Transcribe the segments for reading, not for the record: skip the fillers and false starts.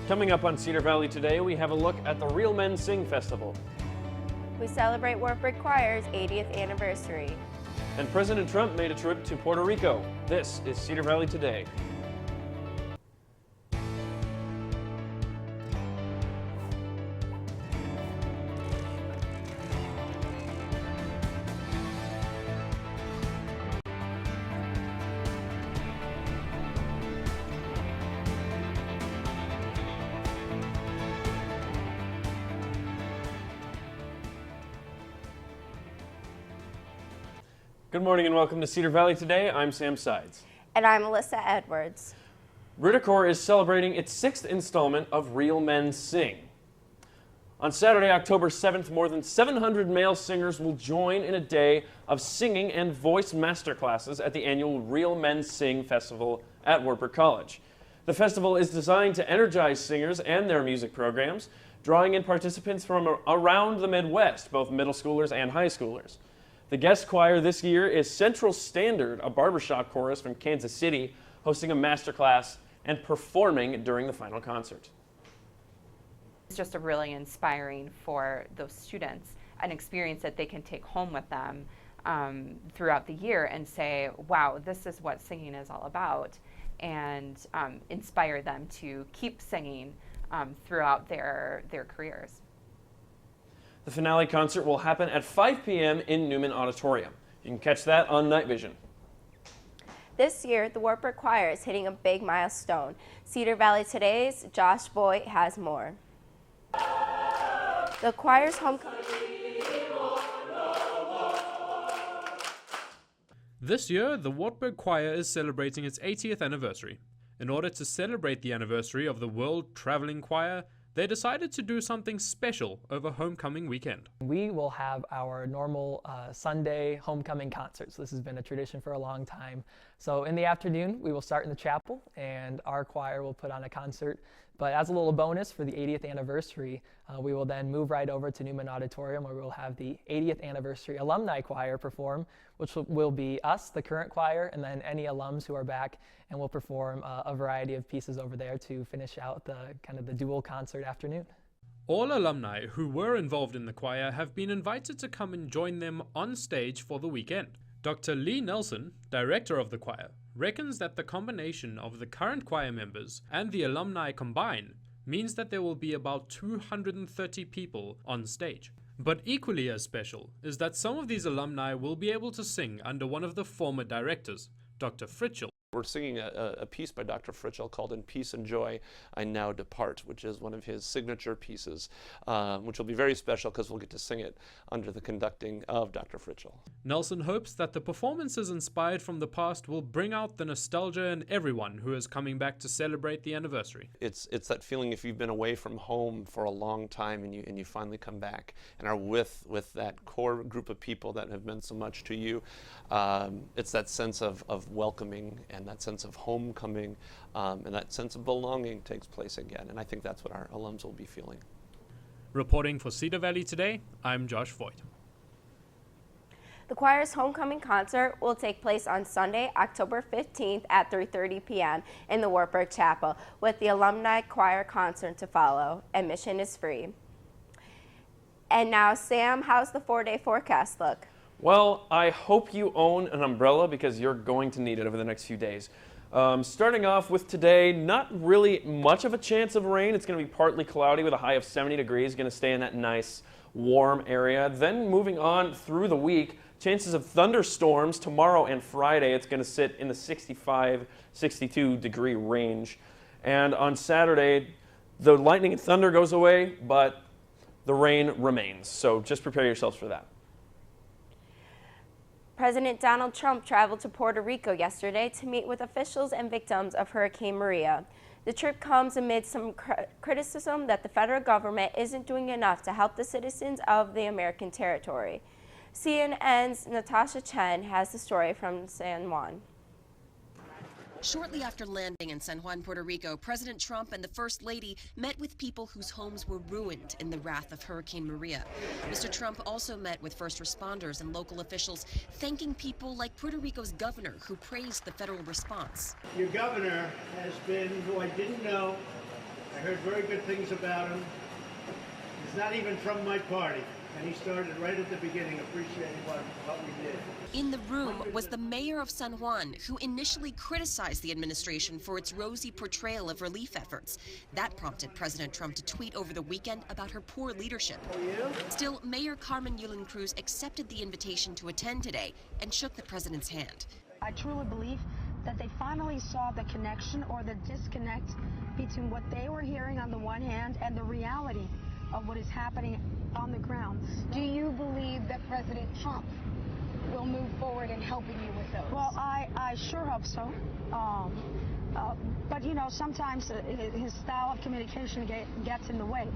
Coming up on Cedar Valley today, we have a look at the Real Men Sing Festival. We celebrate Wartburg Choir's 80th anniversary. And President Trump made a trip to Puerto Rico. This is Cedar Valley Today. Good morning and welcome to Cedar Valley Today. I'm Sam Sides. And I'm Alyssa Edwards. Rudacor is celebrating its 6th installment of Real Men Sing. On Saturday, October 7th, more than 700 male singers will join in a day of singing and voice masterclasses at the annual Real Men Sing Festival at Wartburg College. The festival is designed to energize singers and their music programs, drawing in participants from around the Midwest, both middle schoolers and high schoolers. The guest choir this year is Central Standard, a barbershop chorus from Kansas City, hosting a masterclass and performing during the final concert. It's just a really inspiring for those students, an experience that they can take home with them throughout the year and say, wow, this is what singing is all about, and inspire them to keep singing throughout their careers. The finale concert will happen at 5 p.m. in Newman Auditorium. You can catch that on Night Vision. This year, the Wartburg Choir is hitting a big milestone. Cedar Valley Today's Josh Boyd has more. The choir's homecoming. This year, the Wartburg Choir is celebrating its 80th anniversary. In order to celebrate the anniversary of the World Traveling Choir, they decided to do something special over homecoming weekend. We will have our normal Sunday homecoming concerts. This has been a tradition for a long time. So in the afternoon, we will start in the chapel and our choir will put on a concert. But as a little bonus for the 80th anniversary, we will then move right over to Newman Auditorium where we will have the 80th anniversary alumni choir perform, which will be us, the current choir, and then any alums who are back, and we'll perform a variety of pieces over there to finish out the dual concert afternoon. All alumni who were involved in the choir have been invited to come and join them on stage for the weekend. Dr. Lee Nelson, director of the choir, reckons that the combination of the current choir members and the alumni combined means that there will be about 230 people on stage. But equally as special is that some of these alumni will be able to sing under one of the former directors, Dr. Fritschel. We're singing a piece by Dr. Fritschel called In Peace and Joy I Now Depart, which is one of his signature pieces, which will be very special because we'll get to sing it under the conducting of Dr. Fritschel. Nelson hopes that the performances inspired from the past will bring out the nostalgia in everyone who is coming back to celebrate the anniversary. It's that feeling if you've been away from home for a long time and you finally come back and are with that core group of people that have meant so much to you. It's that sense of welcoming and that sense of homecoming and that sense of belonging takes place again. And I think that's what our alums will be feeling. Reporting for Cedar Valley Today, I'm Josh Voigt. The choir's homecoming concert will take place on Sunday, October 15th at 3:30 p.m. in the Wartburg Chapel, with the alumni choir concert to follow. Admission is free. And now, Sam, how's the 4-day forecast look? Well, I hope you own an umbrella because you're going to need it over the next few days. Starting off with today, not really much of a chance of rain. It's going to be partly cloudy with a high of 70 degrees, going to stay in that nice warm area. Then moving on through the week, chances of thunderstorms tomorrow and Friday. It's going to sit in the 65, 62 degree range. And on Saturday, the lightning and thunder goes away, but the rain remains. So just prepare yourselves for that. President Donald Trump traveled to Puerto Rico yesterday to meet with officials and victims of Hurricane Maria. The trip comes amid some criticism that the federal government isn't doing enough to help the citizens of the American territory. CNN's Natasha Chen has the story from San Juan. Shortly after landing in San Juan, Puerto Rico, President Trump and the First Lady met with people whose homes were ruined in the wrath of Hurricane Maria. Mr. Trump also met with first responders and local officials, thanking people like Puerto Rico's governor, who praised the federal response. Your governor has been, who I didn't know, I heard very good things about him. He's not even from my party, and he started right at the beginning appreciating what we did. In the room was the mayor of San Juan, who initially criticized the administration for its rosy portrayal of relief efforts. That prompted President Trump to tweet over the weekend about her poor leadership. Still, Mayor Carmen Yulin Cruz accepted the invitation to attend today and shook the president's hand. I truly believe that they finally saw the connection or the disconnect between what they were hearing on the one hand and the reality of what is happening on the ground. Do you believe that President Trump will move forward in helping you with those? Well, I sure hope so. But, you know, sometimes his style of communication gets in the way.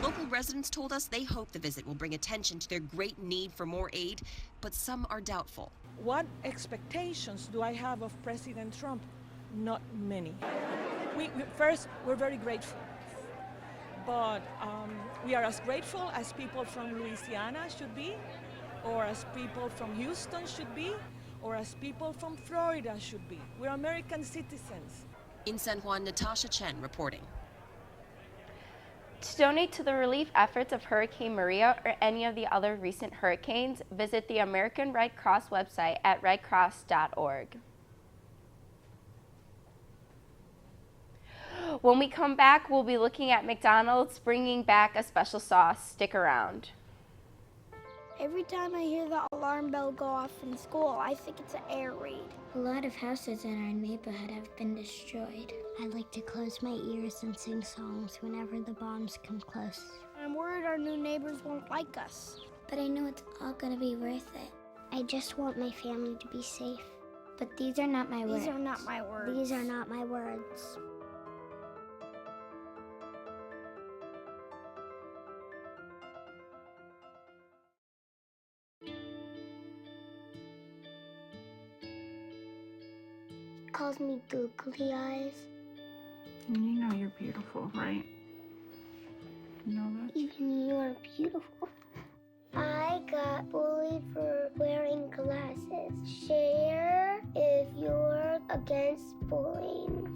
Local residents told us they hope the visit will bring attention to their great need for more aid, but some are doubtful. What expectations do I have of President Trump? Not many. First, we're very grateful. But we are as grateful as people from Louisiana should be, or as people from Houston should be, or as people from Florida should be. We're American citizens. In San Juan, Natasha Chen reporting. To donate to the relief efforts of Hurricane Maria or any of the other recent hurricanes, visit the American Red Cross website at redcross.org. When we come back, we'll be looking at McDonald's bringing back a special sauce. Stick around. Every time I hear the alarm bell go off in school, I think it's an air raid. A lot of houses in our neighborhood have been destroyed. I like to close my ears and sing songs whenever the bombs come close. I'm worried our new neighbors won't like us. But I know it's all gonna be worth it. I just want my family to be safe. But these are not my words. These are not my words. These are not my words. Calls me googly eyes. You know you're beautiful, right? You know that? Even you are beautiful. I got bullied for wearing glasses. Share if you're against bullying.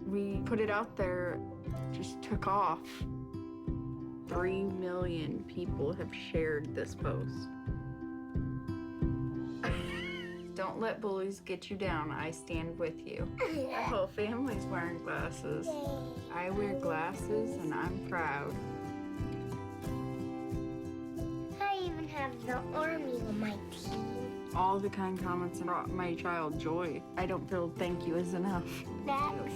We put it out there, just took off. 3 million people have shared this post. Don't let bullies get you down. I stand with you. Our whole family's wearing glasses. I wear glasses and I'm proud. I even have the army on my team. All the kind comments brought my child joy. I don't feel thank you is enough. Next.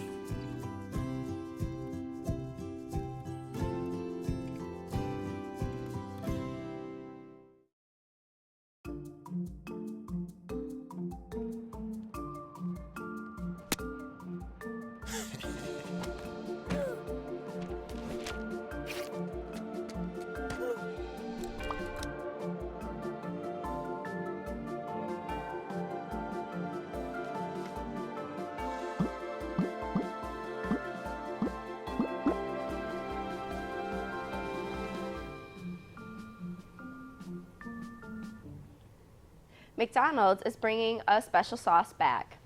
McDonald's is bringing a special sauce back.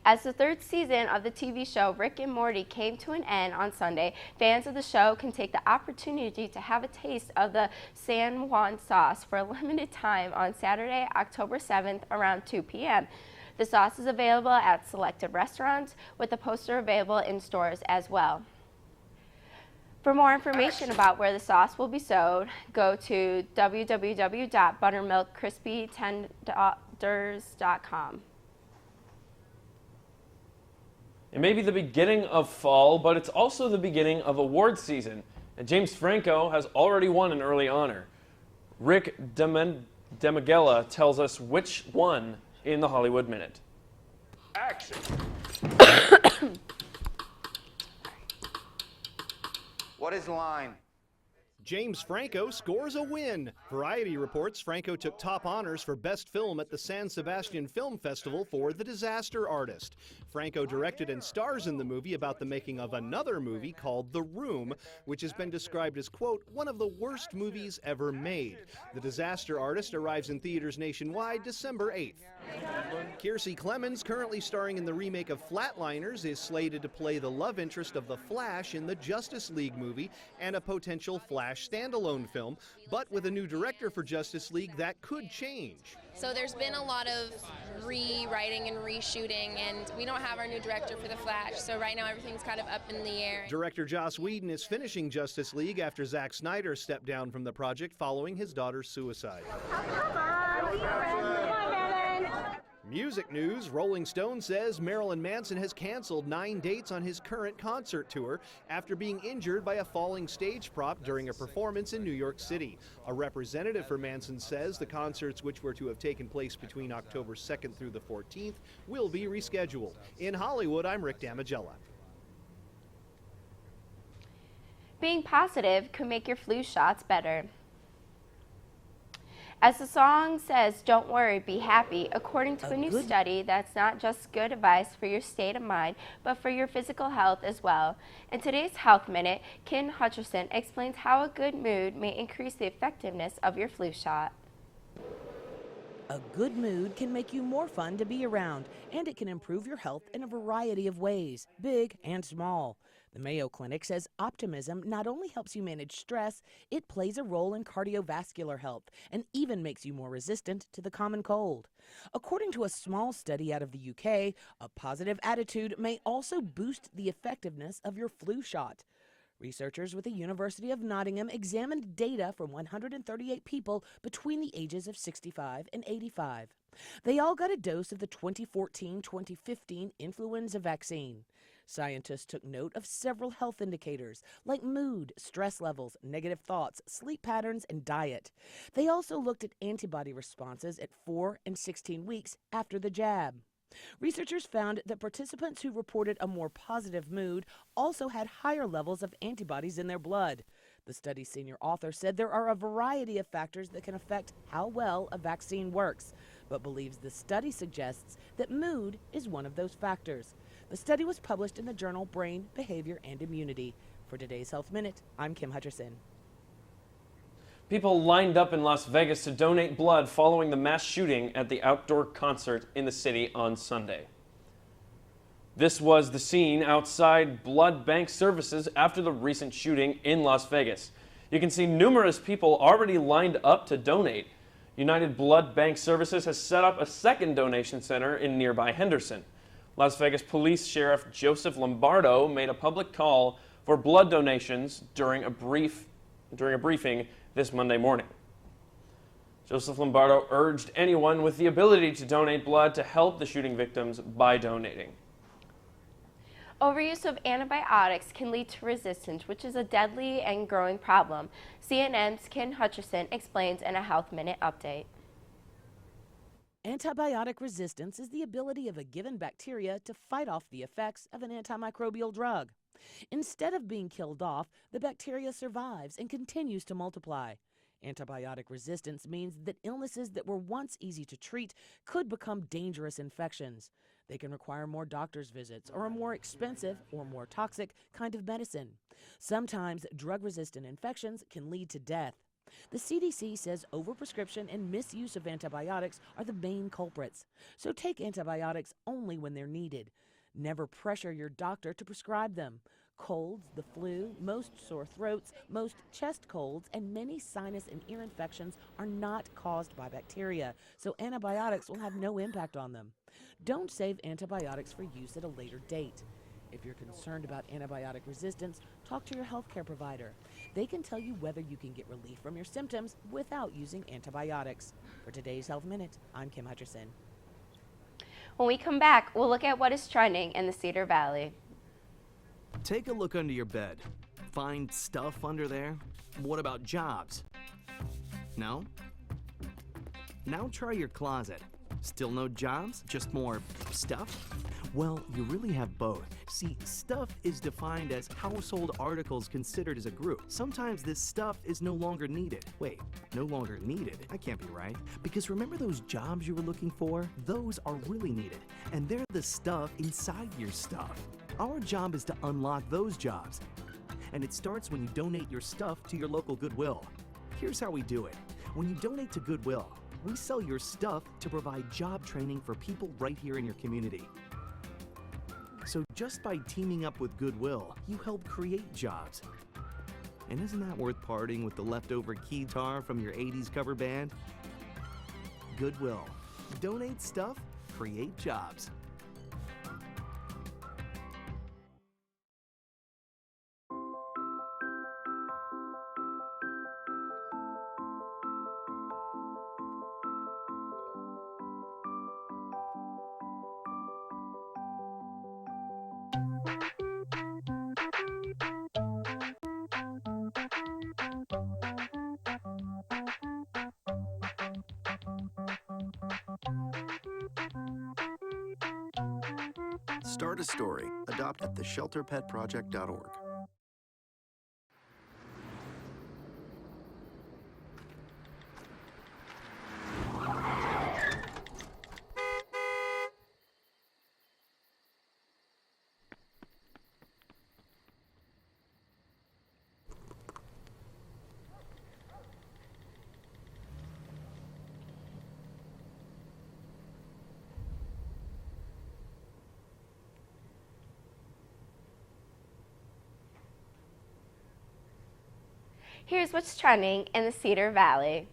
As the third season of the TV show Rick and Morty came to an end on Sunday, fans of the show can take the opportunity to have a taste of the San Juan sauce for a limited time on Saturday, October 7th around 2 p.m. The sauce is available at selected restaurants, with a poster available in stores as well. For more information about where the sauce will be sold, go to www.buttermilkcrispytenders.com. It may be the beginning of fall, but it's also the beginning of award season, and James Franco has already won an early honor. Rick Demigella tells us which won in the Hollywood Minute. Action! What is line? James Franco scores a win. Variety reports Franco took top honors for Best Film at the San Sebastian Film Festival for The Disaster Artist. Franco directed and stars in the movie about the making of another movie called The Room, which has been described as, quote, one of the worst movies ever made. The Disaster Artist arrives in theaters nationwide December 8th. Kiersey Clemons, currently starring in the remake of Flatliners, is slated to play the love interest of the Flash in the Justice League movie and a potential Flash standalone film. But with a new director for Justice League, that could change. So there's been a lot of rewriting and reshooting, and we don't have our new director for the Flash, so right now everything's kind of up in the air. Director Joss Whedon is finishing Justice League after Zack Snyder stepped down from the project following his daughter's suicide. Music news, Rolling Stone says Marilyn Manson has canceled 9 dates on his current concert tour after being injured by a falling stage prop during a performance in New York City. A representative for Manson says the concerts, which were to have taken place between October 2nd through the 14th, will be rescheduled. In Hollywood, I'm Rick Damigella. Being positive could make your flu shots better. As the song says, don't worry, be happy. According to a new study, that's not just good advice for your state of mind, but for your physical health as well. In today's Health Minute, Ken Hutcherson explains how a good mood may increase the effectiveness of your flu shot. A good mood can make you more fun to be around, and it can improve your health in a variety of ways, big and small. The Mayo Clinic says optimism not only helps you manage stress, it plays a role in cardiovascular health and even makes you more resistant to the common cold. According to a small study out of the UK, a positive attitude may also boost the effectiveness of your flu shot. Researchers with the University of Nottingham examined data from 138 people between the ages of 65 and 85. They all got a dose of the 2014-2015 influenza vaccine. Scientists took note of several health indicators like mood, stress levels, negative thoughts, sleep patterns, and diet. They also looked at antibody responses at 4 and 16 weeks after the jab. Researchers found that participants who reported a more positive mood also had higher levels of antibodies in their blood. The study's senior author said there are a variety of factors that can affect how well a vaccine works, but believes the study suggests that mood is one of those factors. The study was published in the journal Brain, Behavior, and Immunity. For today's Health Minute, I'm Kim Hutcherson. People lined up in Las Vegas to donate blood following the mass shooting at the outdoor concert in the city on Sunday. This was the scene outside blood bank services after the recent shooting in Las Vegas. You can see numerous people already lined up to donate. United Blood Bank Services has set up a second donation center in nearby Henderson. Las Vegas Police Sheriff Joseph Lombardo made a public call for blood donations during a briefing this Monday morning. Joseph Lombardo urged anyone with the ability to donate blood to help the shooting victims by donating. Overuse of antibiotics can lead to resistance, which is a deadly and growing problem. CNN's Ken Hutcherson explains in a Health Minute update. Antibiotic resistance is the ability of a given bacteria to fight off the effects of an antimicrobial drug. Instead of being killed off, the bacteria survives and continues to multiply. Antibiotic resistance means that illnesses that were once easy to treat could become dangerous infections. They can require more doctor's visits or a more expensive or more toxic kind of medicine. Sometimes drug-resistant infections can lead to death. The CDC says overprescription and misuse of antibiotics are the main culprits. So take antibiotics only when they're needed. Never pressure your doctor to prescribe them. Colds, the flu, most sore throats, most chest colds, and many sinus and ear infections are not caused by bacteria, so antibiotics will have no impact on them. Don't save antibiotics for use at a later date. If you're concerned about antibiotic resistance, talk to your healthcare provider. They can tell you whether you can get relief from your symptoms without using antibiotics. For today's Health Minute, I'm Kim Hutcherson. When we come back, we'll look at what is trending in the Cedar Valley. Take a look under your bed. Find stuff under there? What about jobs? No? Now try your closet. Still no jobs? Just more stuff? Well, you really have both. See, stuff is defined as household articles considered as a group. Sometimes this stuff is no longer needed. Wait, no longer needed? That can't be right. Because remember those jobs you were looking for? Those are really needed, and they're the stuff inside your stuff. Our job is to unlock those jobs, and it starts when you donate your stuff to your local Goodwill. Here's how we do it. When you donate to Goodwill, we sell your stuff to provide job training for people right here in your community. So just by teaming up with Goodwill, you help create jobs. And isn't that worth parting with the leftover keytar from your 80s cover band? Goodwill. Donate stuff, create jobs. Start a story. Adopt at theshelterpetproject.org. Here's what's trending in the Cedar Valley.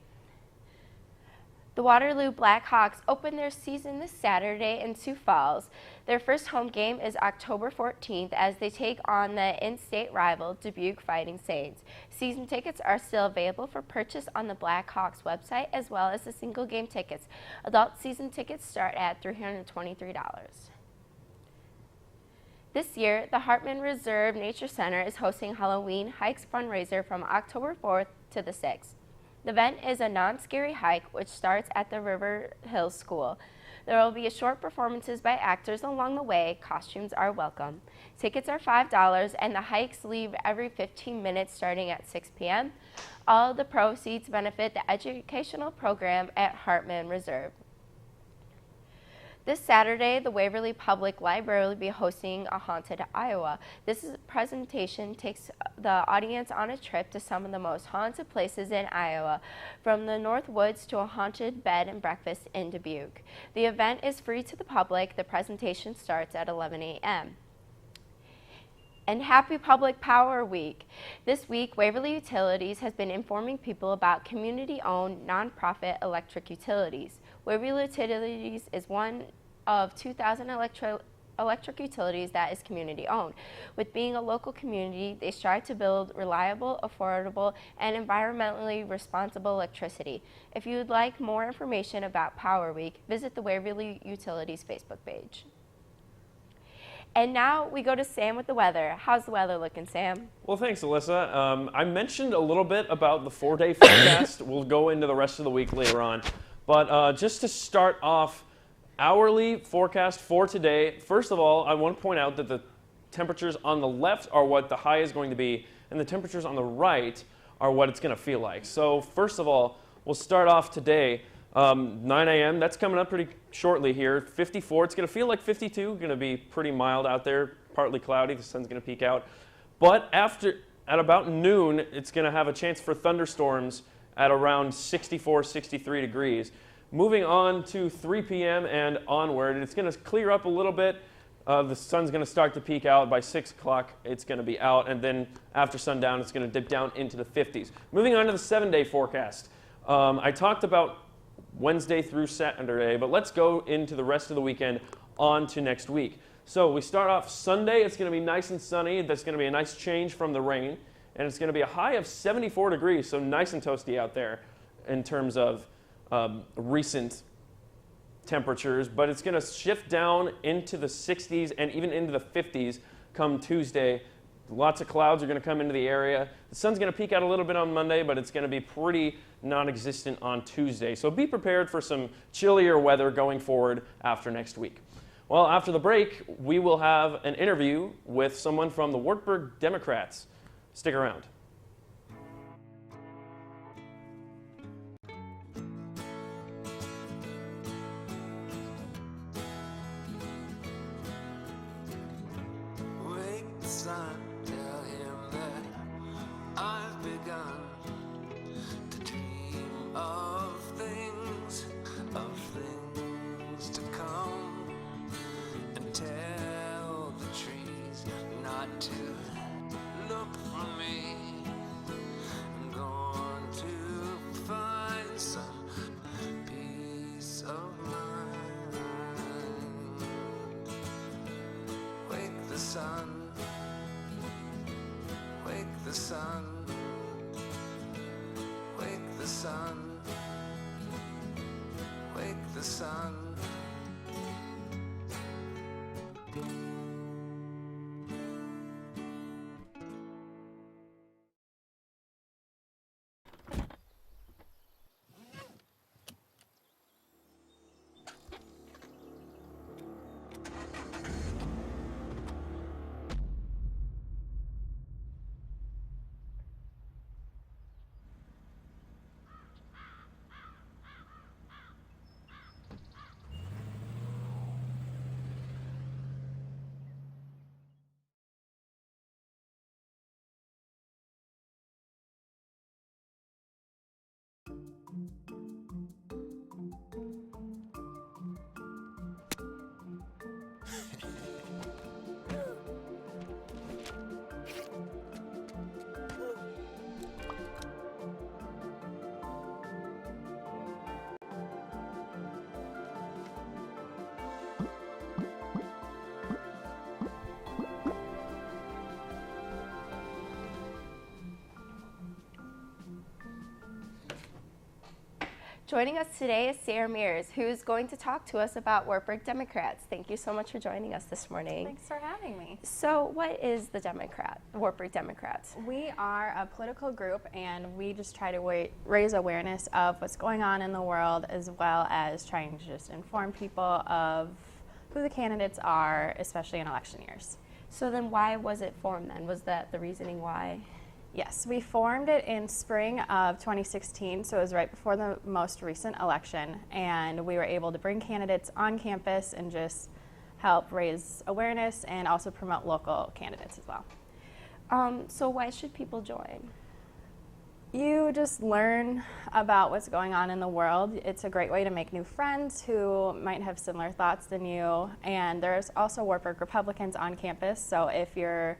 The Waterloo Blackhawks open their season this Saturday in Sioux Falls. Their first home game is October 14th as they take on the in-state rival Dubuque Fighting Saints. Season tickets are still available for purchase on the Blackhawks website as well as the single game tickets. Adult season tickets start at $323. This year, the Hartman Reserve Nature Center is hosting Halloween Hikes fundraiser from October 4th to the 6th. The event is a non-scary hike which starts at the River Hills School. There will be short performances by actors along the way. Costumes are welcome. Tickets are $5 and the hikes leave every 15 minutes starting at 6 p.m. All of the proceeds benefit the educational program at Hartman Reserve. This Saturday, the Waverly Public Library will be hosting a Haunted Iowa. This presentation takes the audience on a trip to some of the most haunted places in Iowa, from the North Woods to a haunted bed and breakfast in Dubuque. The event is free to the public. The presentation starts at 11 a.m. And happy Public Power Week. This week, Waverly Utilities has been informing people about community-owned nonprofit electric utilities. Waverly Utilities is one of 2,000 electric utilities that is community-owned. With being a local community, they strive to build reliable, affordable, and environmentally responsible electricity. If you would like more information about Power Week, visit the Waverly Utilities Facebook page. And now we go to Sam with the weather. How's the weather looking, Sam? Well, thanks, Alyssa. I mentioned a little bit about the 4-day forecast. We'll go into the rest of the week later on. But just to start off, hourly forecast for today. First of all, I want to point out that the temperatures on the left are what the high is going to be, and the temperatures on the right are what it's going to feel like. So first of all, we'll start off today. 9 a.m., that's coming up pretty shortly here. 54, it's going to feel like 52, going to be pretty mild out there, partly cloudy, the sun's going to peek out. But at about noon, it's going to have a chance for thunderstorms at around 64, 63 degrees. Moving on to 3 p.m. and onward, it's going to clear up a little bit. The sun's going to start to peek out. By 6 o'clock, it's going to be out, and then after sundown, it's going to dip down into the 50s. Moving on to the 7-day forecast. I talked about Wednesday through Saturday, but let's go into the rest of the weekend on to next week. So we start off Sunday. It's going to be nice and sunny. That's going to be a nice change from the rain, and it's going to be a high of 74 degrees, so nice and toasty out there in terms of recent temperatures, but it's going to shift down into the 60s and even into the 50s come Tuesday Lots of clouds are going to come into the area. The sun's going to peek out a little bit on Monday, but it's going to be pretty non-existent on Tuesday. So be prepared for some chillier weather going forward after next week. Well, after the break, we will have an interview with someone from the Wartburg Democrats. Stick around. Wake the sun, tell him that I've begun to dream of things to come, and tell the trees not to look for me. I'm going to find some peace of mind. Wake the sun, wake the sun, wake the sun, wake the sun. Joining us today is Sarah Mears, who's going to talk to us about Wartburg Democrats. Thank you so much for joining us this morning. Thanks for having me. So what is the Wartburg Democrats? We are a political group, and we just try to raise awareness of what's going on in the world, as well as trying to just inform people of who the candidates are, especially in election years. So then why was it formed then? Was that the reasoning why? Yes, we formed it in spring of 2016, so it was right before the most recent election, and we were able to bring candidates on campus and just help raise awareness and also promote local candidates as well. So why should people join? You just learn about what's going on in the world. It's a great way to make new friends who might have similar thoughts than you, and there's also Wartburg Republicans on campus, so if your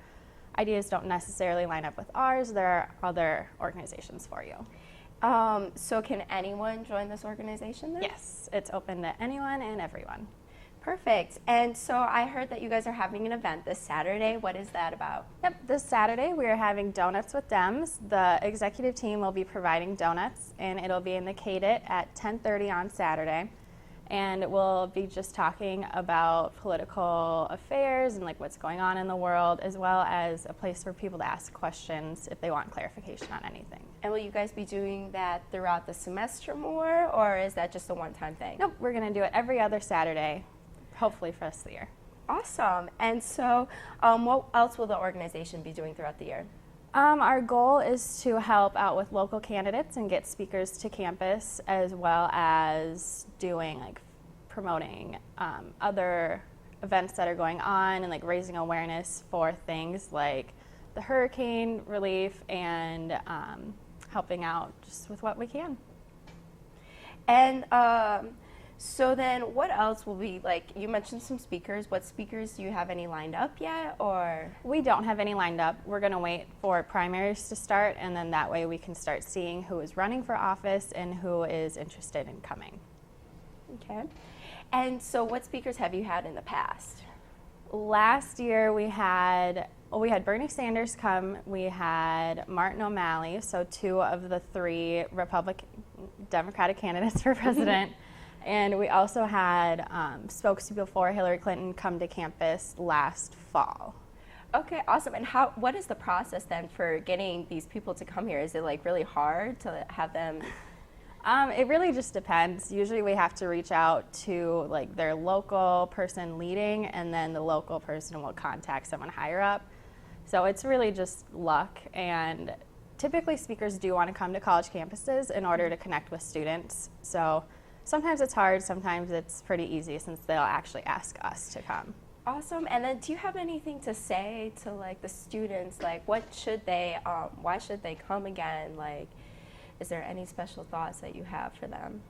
ideas don't necessarily line up with ours, there are other organizations for you. So can anyone join this organization then? Yes, it's open to anyone and everyone. Perfect. And so I heard that you guys are having an event this Saturday. What is that about? Yep, this Saturday we are having Donuts with Dems. The executive team will be providing donuts, and it'll be in the Cedar at 10:30 on Saturday. And we'll be just talking about political affairs and like what's going on in the world, as well as a place for people to ask questions if they want clarification on anything. And will you guys be doing that throughout the semester more, or is that just a one-time thing? Nope, we're going to do it every other Saturday, hopefully for the rest of the year. Awesome. And so what else will the organization be doing throughout the year? Our goal is to help out with local candidates and get speakers to campus, as well as doing promoting other events that are going on and raising awareness for things like the hurricane relief and helping out just with what we can. And so then what else will be, you mentioned some speakers. What speakers, do you have any lined up yet, or? We don't have any lined up. We're going to wait for primaries to start, and then that way we can start seeing who is running for office and who is interested in coming. Okay. And so what speakers have you had in the past? Last year we had Bernie Sanders come, we had Martin O'Malley, so 2 of the 3 Democratic candidates for president. And we also had spokespeople for Hillary Clinton come to campus last fall. Okay, awesome. And what is the process then for getting these people to come here? Is it like really hard to have them? It really just depends. Usually we have to reach out to like their local person leading, and then the local person will contact someone higher up. So it's really just luck, and typically speakers do want to come to college campuses in order to connect with students. So sometimes it's hard, sometimes it's pretty easy since they'll actually ask us to come. Awesome. And then do you have anything to say to like the students? Like what should they, why should they come again? Like, is there any special thoughts that you have for them?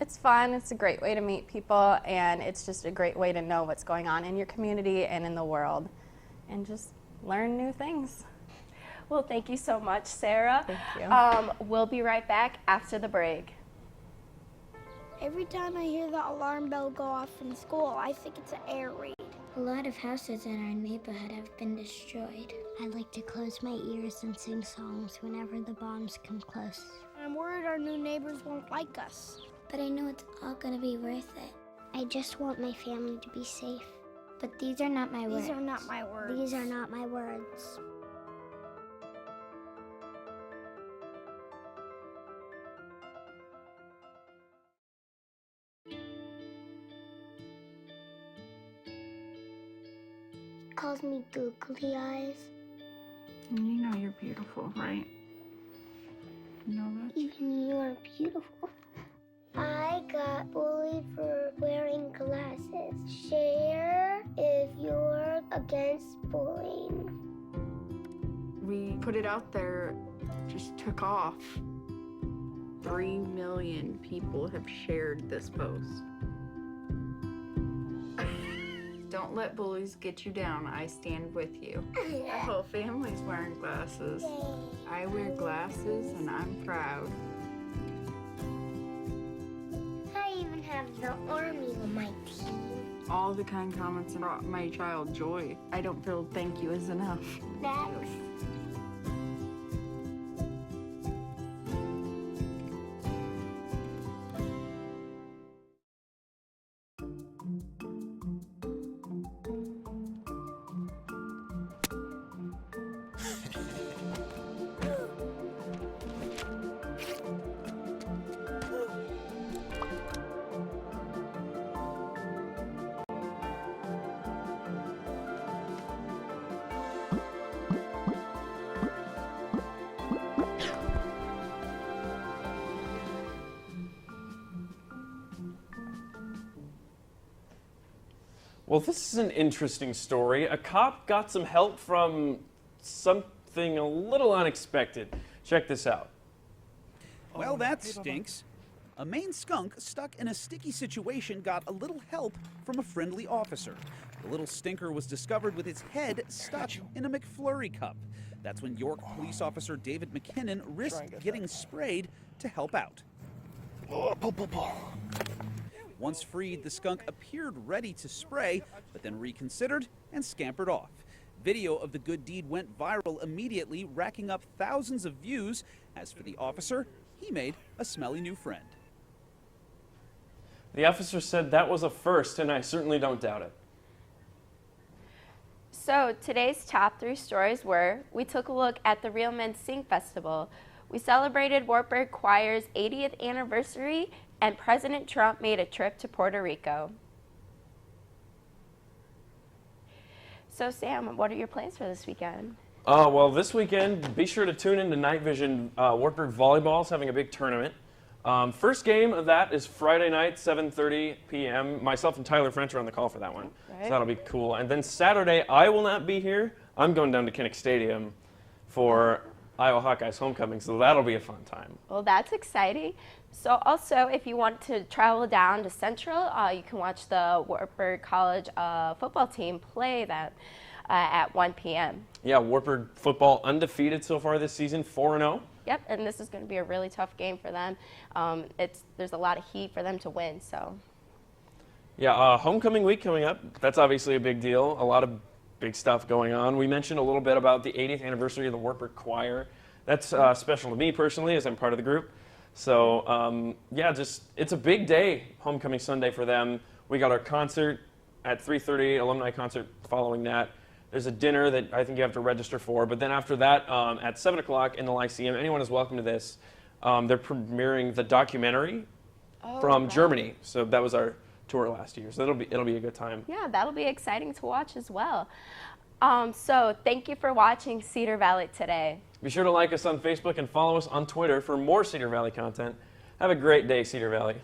It's fun, it's a great way to meet people, and it's just a great way to know what's going on in your community and in the world, and just learn new things. Well, thank you so much, Sarah. Thank you. We'll be right back after the break. Every time I hear the alarm bell go off in school, I think it's an air raid. A lot of houses in our neighborhood have been destroyed. I like to close my ears and sing songs whenever the bombs come close. I'm worried our new neighbors won't like us. But I know it's all gonna be worth it. I just want my family to be safe. But these are not my words. These are not my words. These are not my words. Calls me googly eyes. You know you're beautiful, right? You know that? Even you're beautiful. I got bullied for wearing glasses. Share if you're against bullying. We put it out there, just took off. 3 million people have shared this post. Don't let bullies get you down. I stand with you. Our whole family's wearing glasses. I wear glasses and I'm proud. I even have the army on my team. All the kind comments brought my child joy. I don't feel thank you is enough. Thanks. Well, this is an interesting story. A cop got some help from something a little unexpected. Check this out. Well, that stinks. A Maine skunk stuck in a sticky situation got a little help from a friendly officer. The little stinker was discovered with its head stuck in a McFlurry cup. That's when York police officer David McKinnon risked getting sprayed to help out. Once freed, the skunk appeared ready to spray, but then reconsidered and scampered off. Video of the good deed went viral immediately, racking up thousands of views. As for the officer, he made a smelly new friend. The officer said that was a first, and I certainly don't doubt it. So today's top 3 stories were: we took a look at the Real Men Sing Festival, we celebrated Wartburg Choir's 80th anniversary, and President Trump made a trip to Puerto Rico. So Sam, what are your plans for this weekend? Well, this weekend, be sure to tune into Night Vision. Wartburg Volleyball is having a big tournament. First game of that is Friday night, 7:30 p.m. Myself and Tyler French are on the call for that one. Right. So that'll be cool. And then Saturday, I will not be here. I'm going down to Kinnick Stadium for Iowa Hawkeyes homecoming, so that'll be a fun time. Well, that's exciting. So also, if you want to travel down to Central, you can watch the Wartburg College football team play that at 1 p.m. Yeah, Wartburg football undefeated so far this season, 4-0. Yep, and this is going to be a really tough game for them. There's a lot of heat for them to win, so. Yeah, homecoming week coming up. That's obviously a big deal. A lot of big stuff going on. We mentioned a little bit about the 80th anniversary of the Wartburg Choir. That's special to me personally, as I'm part of the group. So yeah, it's a big day, homecoming Sunday for them. We got our concert at 3:30, alumni concert following that. There's a dinner that I think you have to register for, but then after that, at 7 o'clock in the Lyceum, anyone is welcome to this. They're premiering the documentary from Germany. So that was our tour last year. So it'll be a good time. Yeah, that'll be exciting to watch as well. So thank you for watching Cedar Valley today. Be sure to like us on Facebook and follow us on Twitter for more Cedar Valley content. Have a great day, Cedar Valley.